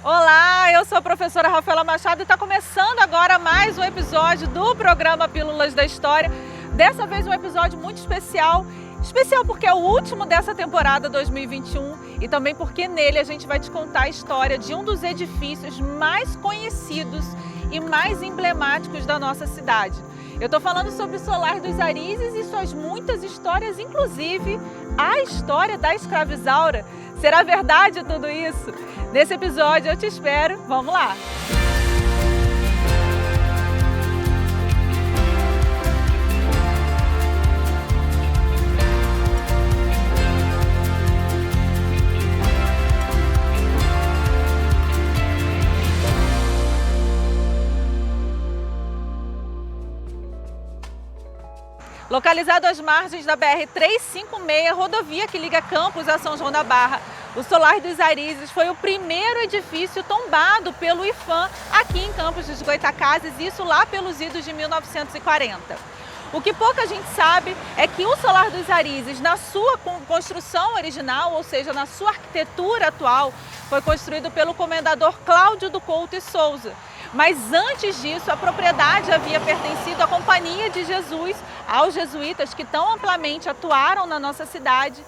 Olá, eu sou a professora Rafaela Machado e está começando agora mais um episódio do programa Pílulas da História. Dessa vez um episódio muito especial. Especial porque é o último dessa temporada 2021 e também porque nele a gente vai te contar a história de um dos edifícios mais conhecidos e mais emblemáticos da nossa cidade. Eu estou falando sobre o Solar dos Arizes e suas muitas histórias, inclusive a história da escravizaura. Será verdade tudo isso? Nesse episódio eu te espero. Vamos lá! Localizado às margens da BR-356, rodovia que liga Campos a São João da Barra, o Solar dos Arizes foi o primeiro edifício tombado pelo IPHAN aqui em Campos dos Goytacazes, isso lá pelos idos de 1940. O que pouca gente sabe é que o Solar dos Arizes, na sua construção original, ou seja, na sua arquitetura atual, foi construído pelo comendador Cláudio do Couto e Souza. Mas antes disso, a propriedade havia pertencido à Companhia de Jesus, aos jesuítas que tão amplamente atuaram na nossa cidade.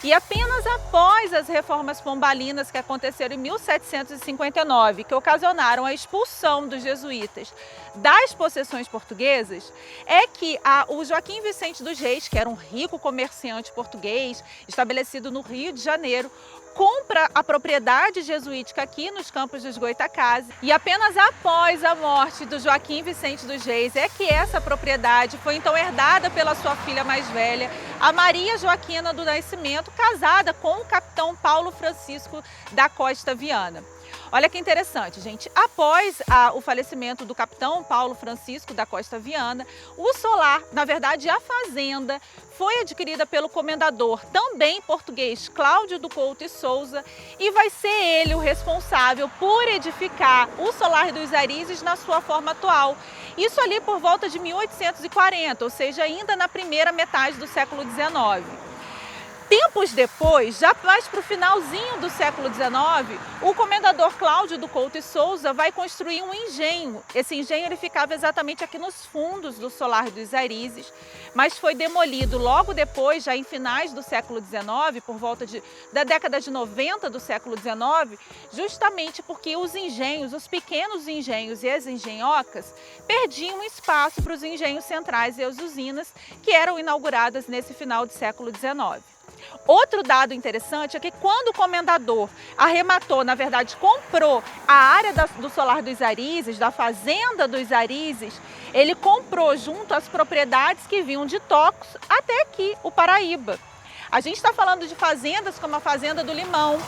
E apenas após as reformas pombalinas que aconteceram em 1759, que ocasionaram a expulsão dos jesuítas das possessões portuguesas, é que o Joaquim Vicente dos Reis, que era um rico comerciante português, estabelecido no Rio de Janeiro, compra a propriedade jesuítica aqui nos Campos dos Goytacazes e apenas após a morte do Joaquim Vicente dos Reis é que essa propriedade foi então herdada pela sua filha mais velha, a Maria Joaquina do Nascimento, casada com o capitão Paulo Francisco da Costa Viana. Olha que interessante, gente. Após o falecimento do capitão Paulo Francisco da Costa Viana, o solar, na verdade a fazenda, foi adquirida pelo comendador, também português, Cláudio do Couto e Souza, e vai ser ele o responsável por edificar o Solar dos Arizes na sua forma atual. Isso ali por volta de 1840, ou seja, ainda na primeira metade do século XIX. Tempos depois, já mais para o finalzinho do século XIX, o comendador Cláudio do Couto e Souza vai construir um engenho. Esse engenho ele ficava exatamente aqui nos fundos do Solar dos Arizes, mas foi demolido logo depois, já em finais do século XIX, por volta da década de 90 do século XIX, justamente porque os engenhos, os pequenos engenhos e as engenhocas, perdiam espaço para os engenhos centrais e as usinas que eram inauguradas nesse final do século XIX. Outro dado interessante é que quando o comendador arrematou, na verdade comprou a área do Solar dos Arizes, da fazenda dos Arizes, ele comprou junto as propriedades que vinham de Tocos até aqui, o Paraíba. A gente está falando de fazendas como a Fazenda do Limão,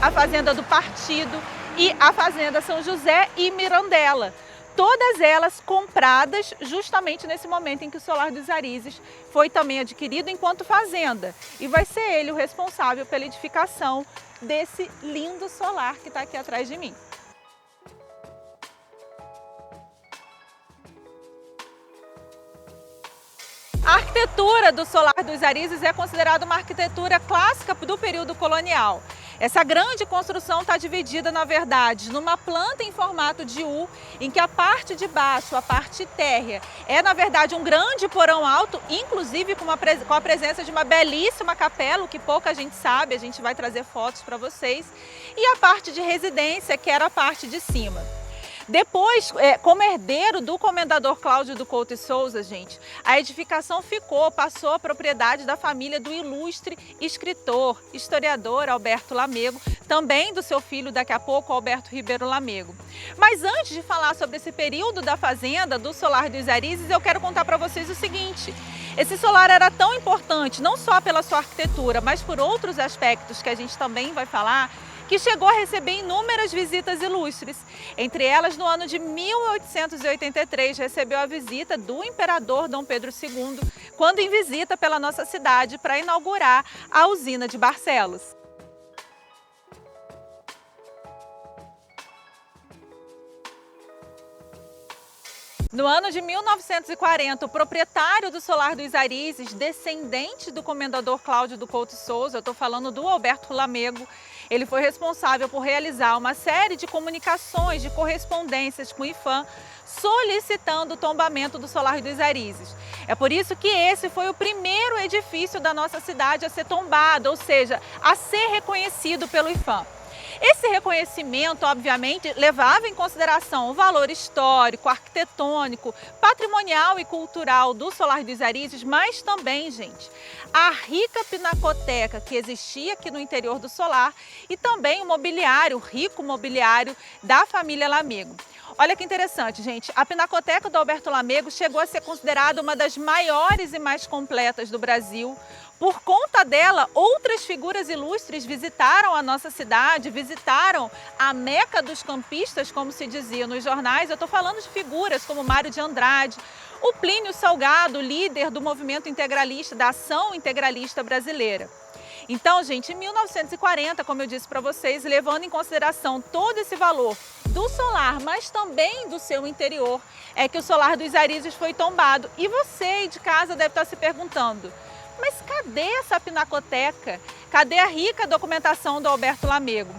a Fazenda do Partido e a Fazenda São José e Mirandela. Todas elas compradas justamente nesse momento em que o Solar dos Arizes foi também adquirido enquanto fazenda. E vai ser ele o responsável pela edificação desse lindo solar que está aqui atrás de mim. A arquitetura do Solar dos Arizes é considerada uma arquitetura clássica do período colonial. Essa grande construção está dividida, na verdade, numa planta em formato de U, em que a parte de baixo, a parte térrea, é, na verdade, um grande porão alto, inclusive com a presença de uma belíssima capela, o que pouca gente sabe, a gente vai trazer fotos para vocês, e a parte de residência, que era a parte de cima. Depois, como herdeiro do comendador Cláudio do Couto e Souza, gente, a edificação passou a propriedade da família do ilustre escritor, historiador Alberto Lamego, também do seu filho, daqui a pouco, Alberto Ribeiro Lamego. Mas antes de falar sobre esse período da fazenda, do Solar dos Arizes, eu quero contar para vocês o seguinte. Esse solar era tão importante, não só pela sua arquitetura, mas por outros aspectos que a gente também vai falar, que chegou a receber inúmeras visitas ilustres. Entre elas, no ano de 1883, recebeu a visita do imperador Dom Pedro II, quando em visita pela nossa cidade para inaugurar a usina de Barcelos. No ano de 1940, o proprietário do Solar dos Arizes, descendente do comendador Cláudio do Couto Souza, eu estou falando do Alberto Lamego, ele foi responsável por realizar uma série de comunicações, de correspondências com o IPHAN, solicitando o tombamento do Solar dos Arizes. É por isso que esse foi o primeiro edifício da nossa cidade a ser tombado, ou seja, a ser reconhecido pelo IPHAN. Esse reconhecimento, obviamente, levava em consideração o valor histórico, arquitetônico, patrimonial e cultural do Solar dos Arizes, mas também, gente, a rica pinacoteca que existia aqui no interior do solar e também o mobiliário, o rico mobiliário da família Lamego. Olha que interessante, gente, a Pinacoteca do Alberto Lamego chegou a ser considerada uma das maiores e mais completas do Brasil. Por conta dela, outras figuras ilustres visitaram a nossa cidade, visitaram a Meca dos campistas, como se dizia nos jornais. Eu estou falando de figuras como Mário de Andrade, o Plínio Salgado, líder do movimento integralista, da ação integralista brasileira. Então, gente, em 1940, como eu disse para vocês, levando em consideração todo esse valor do solar, mas também do seu interior, é que o Solar dos Arizes foi tombado. E você aí de casa deve estar se perguntando, mas cadê essa pinacoteca? Cadê a rica documentação do Alberto Lamego?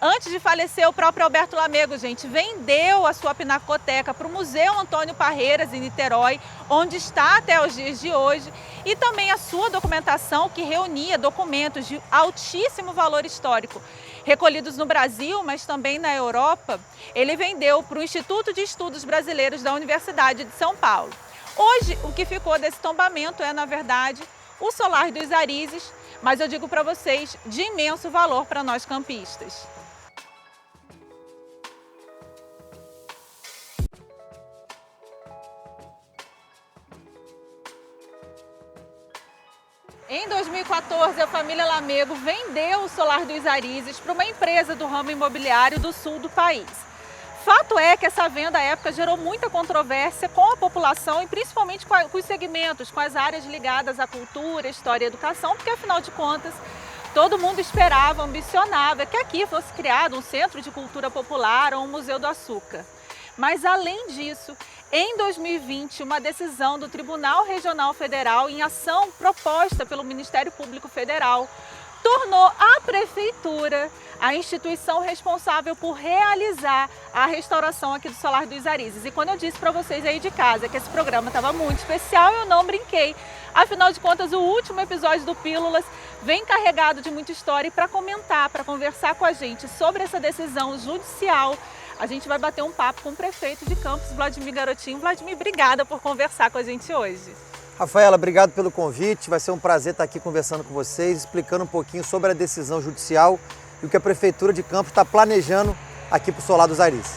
Antes de falecer, o próprio Alberto Lamego, gente, vendeu a sua pinacoteca para o Museu Antônio Parreiras, em Niterói, onde está até os dias de hoje, e também a sua documentação, que reunia documentos de altíssimo valor histórico, recolhidos no Brasil, mas também na Europa, ele vendeu para o Instituto de Estudos Brasileiros da Universidade de São Paulo. Hoje, o que ficou desse tombamento é, na verdade, o Solar dos Arizes, mas eu digo para vocês, de imenso valor para nós campistas. Em 2014, a família Lamego vendeu o Solar dos Arizes para uma empresa do ramo imobiliário do sul do país. Fato é que essa venda à época gerou muita controvérsia com a população e principalmente com os segmentos, com as áreas ligadas à cultura, história e educação, porque afinal de contas todo mundo esperava, ambicionava que aqui fosse criado um centro de cultura popular ou um museu do açúcar. Mas além disso, em 2020, uma decisão do Tribunal Regional Federal, em ação proposta pelo Ministério Público Federal, tornou a Prefeitura a instituição responsável por realizar a restauração aqui do Solar dos Arizes. E quando eu disse para vocês aí de casa que esse programa estava muito especial, eu não brinquei. Afinal de contas, o último episódio do Pílulas vem carregado de muita história e para comentar, para conversar com a gente sobre essa decisão judicial, a gente vai bater um papo com o prefeito de Campos, Vladimir Garotinho. Vladimir, obrigada por conversar com a gente hoje. Rafaela, obrigado pelo convite. Vai ser um prazer estar aqui conversando com vocês, explicando um pouquinho sobre a decisão judicial e o que a Prefeitura de Campos está planejando aqui para o Solar dos Arizes.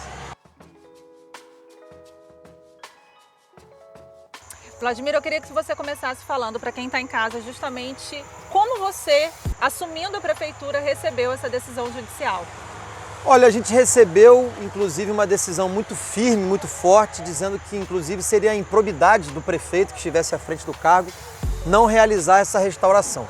Vladimir, eu queria que você começasse falando para quem está em casa justamente como você, assumindo a Prefeitura, recebeu essa decisão judicial. Olha, a gente recebeu, inclusive, uma decisão muito firme, muito forte, dizendo que, inclusive, seria a improbidade do prefeito que estivesse à frente do cargo não realizar essa restauração.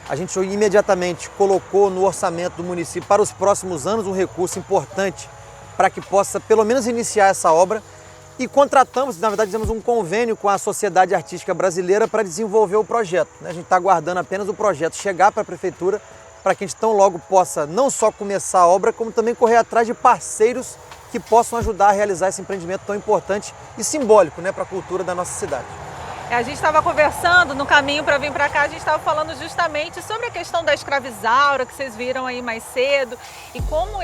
A gente imediatamente colocou no orçamento do município para os próximos anos um recurso importante para que possa, pelo menos, iniciar essa obra e contratamos, na verdade, fizemos um convênio com a Sociedade Artística Brasileira para desenvolver o projeto. A gente está aguardando apenas o projeto chegar para a Prefeitura para que a gente tão logo possa não só começar a obra, como também correr atrás de parceiros que possam ajudar a realizar esse empreendimento tão importante e simbólico, para a cultura da nossa cidade. A gente estava conversando no caminho para vir para cá, a gente estava falando justamente sobre a questão da escravizaura, que vocês viram aí mais cedo, e como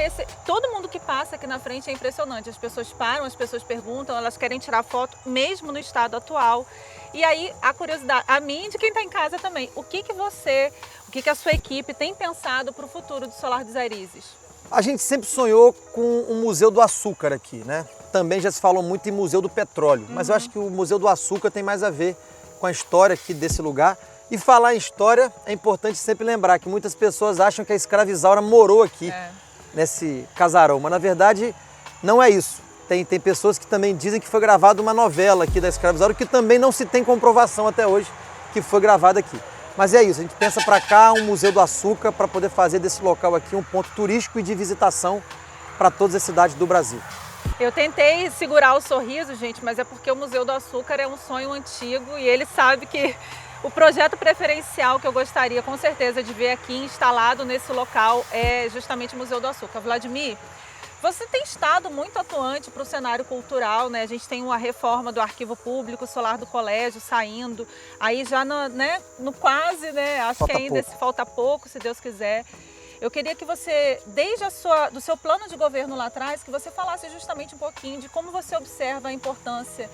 todo mundo que passa aqui na frente é impressionante. As pessoas param, as pessoas perguntam, elas querem tirar foto mesmo no estado atual. E aí a curiosidade, a mim e de quem está em casa também, o que a sua equipe tem pensado para o futuro do Solar dos Arizes? A gente sempre sonhou com o Museu do Açúcar aqui, Também já se falou muito em Museu do Petróleo, mas eu acho que o Museu do Açúcar tem mais a ver com a história aqui desse lugar. E falar em história, é importante sempre lembrar que muitas pessoas acham que a escravizaura morou aqui, nesse casarão, mas na verdade não é isso. Tem pessoas que também dizem que foi gravada uma novela aqui da escravizaura, que também não se tem comprovação até hoje que foi gravada aqui. Mas é isso, a gente pensa para cá um Museu do Açúcar para poder fazer desse local aqui um ponto turístico e de visitação para todas as cidades do Brasil. Eu tentei segurar o sorriso, gente, mas é porque o Museu do Açúcar é um sonho antigo e ele sabe que O projeto preferencial que eu gostaria com certeza de ver aqui instalado nesse local é justamente o Museu do Açúcar. Vladimir, você tem estado muito atuante para o cenário cultural, né? A gente tem uma reforma do Arquivo Público, Solar do Colégio saindo, aí já no quase, né? Acho que ainda falta pouco, se Deus quiser. Eu queria que você, desde do seu plano de governo lá atrás, que você falasse justamente um pouquinho de como você observa a importância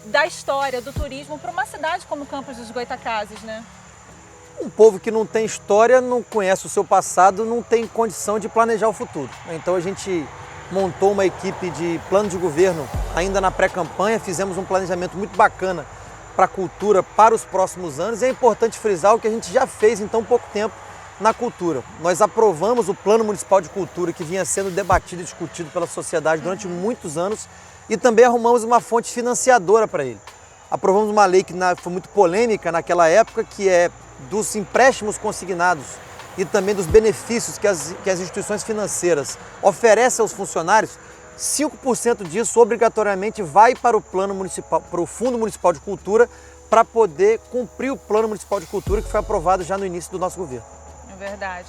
da história, do turismo para uma cidade como Campos dos Goytacazes, né? Um povo que não tem história, não conhece o seu passado, não tem condição de planejar o futuro. Então a gente montou uma equipe de plano de governo ainda na pré-campanha, fizemos um planejamento muito bacana para a cultura para os próximos anos e é importante frisar o que a gente já fez em tão pouco tempo na cultura. Nós aprovamos o Plano Municipal de Cultura que vinha sendo debatido e discutido pela sociedade durante muitos anos e também arrumamos uma fonte financiadora para ele. Aprovamos uma lei que foi muito polêmica naquela época, que é dos empréstimos consignados e também dos benefícios que as instituições financeiras oferecem aos funcionários. 5% disso obrigatoriamente vai para o Plano Municipal, para o Fundo Municipal de Cultura, para poder cumprir o Plano Municipal de Cultura que foi aprovado já no início do nosso governo. É verdade.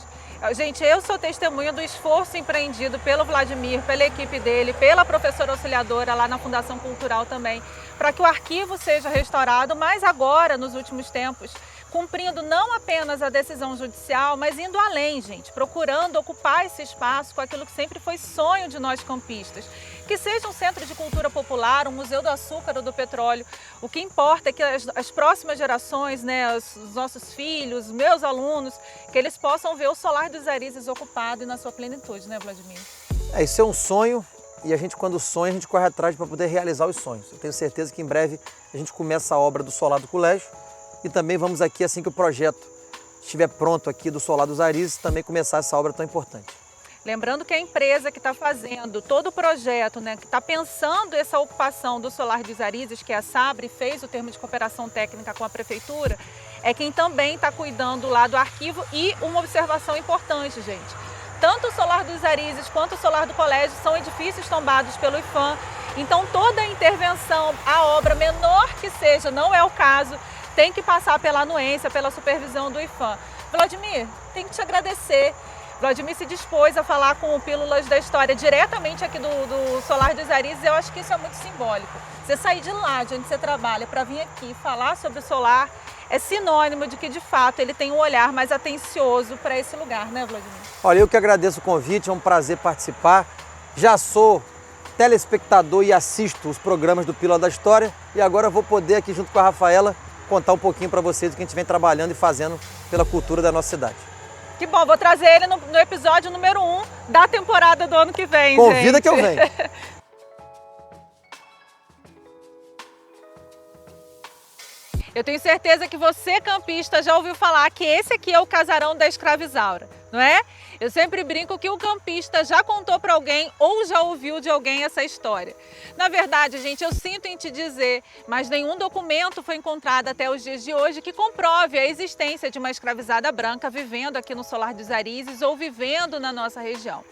Gente, eu sou testemunha do esforço empreendido pelo Vladimir, pela equipe dele, pela professora auxiliadora lá na Fundação Cultural também, para que o arquivo seja restaurado, mas agora, nos últimos tempos, cumprindo não apenas a decisão judicial, mas indo além, gente, procurando ocupar esse espaço com aquilo que sempre foi sonho de nós campistas, que seja um centro de cultura popular, um museu do açúcar ou do petróleo. O que importa é que as próximas gerações, né, os nossos filhos, meus alunos, que eles possam ver o Solar dos Arizes ocupado e na sua plenitude, né, Vladimir? Isso é um sonho e a gente, quando sonha, a gente corre atrás para poder realizar os sonhos. Eu tenho certeza que em breve a gente começa a obra do Solar do Colégio e também vamos aqui, assim que o projeto estiver pronto aqui do Solar dos Arizes, também começar essa obra tão importante. Lembrando que a empresa que está fazendo todo o projeto, né, que está pensando essa ocupação do Solar dos Arizes, que é a Sabre, fez o termo de cooperação técnica com a Prefeitura, é quem também está cuidando lá do arquivo. E uma observação importante, gente, tanto o Solar dos Arizes quanto o Solar do Colégio são edifícios tombados pelo IPHAN, então toda a intervenção, a obra, menor que seja, não é o caso, tem que passar pela anuência, pela supervisão do IPHAN. Vladimir, tenho que te agradecer. Vladimir se dispôs a falar com o Pílulas da História diretamente aqui do Solar dos Arizes. Eu acho que isso é muito simbólico. Você sair de lá, de onde você trabalha, para vir aqui falar sobre o solar é sinônimo de que, de fato, ele tem um olhar mais atencioso para esse lugar, né, Vladimir? Olha, eu que agradeço o convite, é um prazer participar. Já sou telespectador e assisto os programas do Pílula da História e agora vou poder, aqui junto com a Rafaela, contar um pouquinho para vocês do que a gente vem trabalhando e fazendo pela cultura da nossa cidade. Que bom, vou trazer ele no episódio número 1 da temporada do ano que vem, Convida gente. que eu venho. Eu tenho certeza que você, campista, já ouviu falar que esse aqui é o casarão da Escravizaura, não é? Eu sempre brinco que o campista já contou para alguém ou já ouviu de alguém essa história. Na verdade, gente, eu sinto em te dizer, mas nenhum documento foi encontrado até os dias de hoje que comprove a existência de uma escravizada branca vivendo aqui no Solar dos Arizes ou vivendo na nossa região.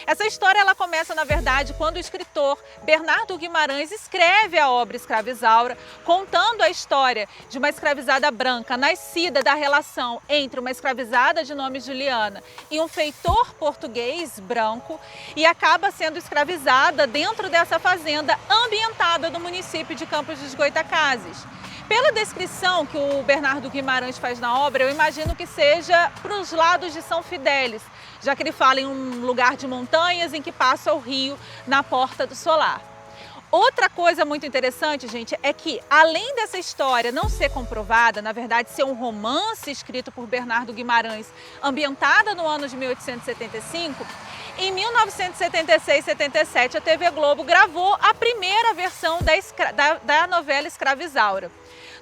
Essa história ela começa, na verdade, quando o escritor Bernardo Guimarães escreve a obra Escravizaura, contando a história de uma escravizada branca nascida da relação entre uma escravizada de nome Juliana e um feitor português branco, e acaba sendo escravizada dentro dessa fazenda ambientada no município de Campos dos Goytacazes. Pela descrição que o Bernardo Guimarães faz na obra, eu imagino que seja para os lados de São Fidélis, já que ele fala em um lugar de montanhas em que passa o rio na porta do solar. Outra coisa muito interessante, gente, é que além dessa história não ser comprovada, na verdade ser um romance escrito por Bernardo Guimarães, ambientada no ano de 1875, em 1976-77 a TV Globo gravou a primeira versão da novela Escravizaura.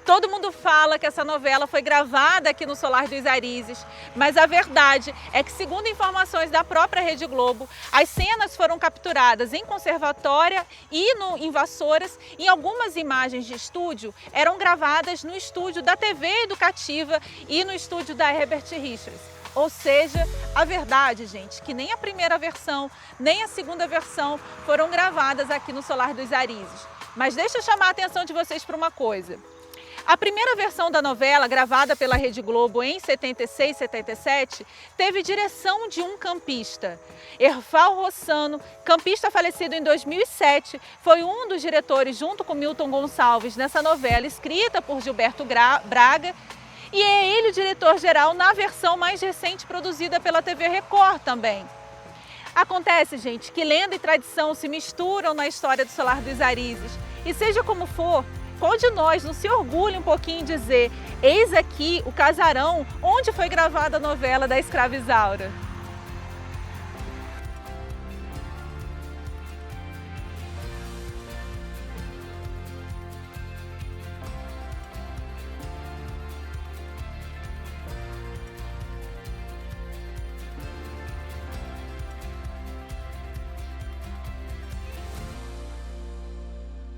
Todo mundo fala que essa novela foi gravada aqui no Solar dos Arizes, mas a verdade é que, segundo informações da própria Rede Globo, as cenas foram capturadas em conservatória e em Vassouras, e algumas imagens de estúdio eram gravadas no estúdio da TV Educativa e no estúdio da Herbert Richards. Ou seja, a verdade, gente, que nem a primeira versão, nem a segunda versão foram gravadas aqui no Solar dos Arizes. Mas deixa eu chamar a atenção de vocês para uma coisa. A primeira versão da novela, gravada pela Rede Globo em 76 e 77, teve direção de um campista. Erval Rossano, campista falecido em 2007, foi um dos diretores, junto com Milton Gonçalves, nessa novela escrita por Gilberto Braga. E é ele o diretor-geral na versão mais recente produzida pela TV Record também. Acontece, gente, que lenda e tradição se misturam na história do Solar dos Arizes. E seja como for, qual de nós não se orgulha um pouquinho em dizer: eis aqui o casarão onde foi gravada a novela da Escrava Isaura?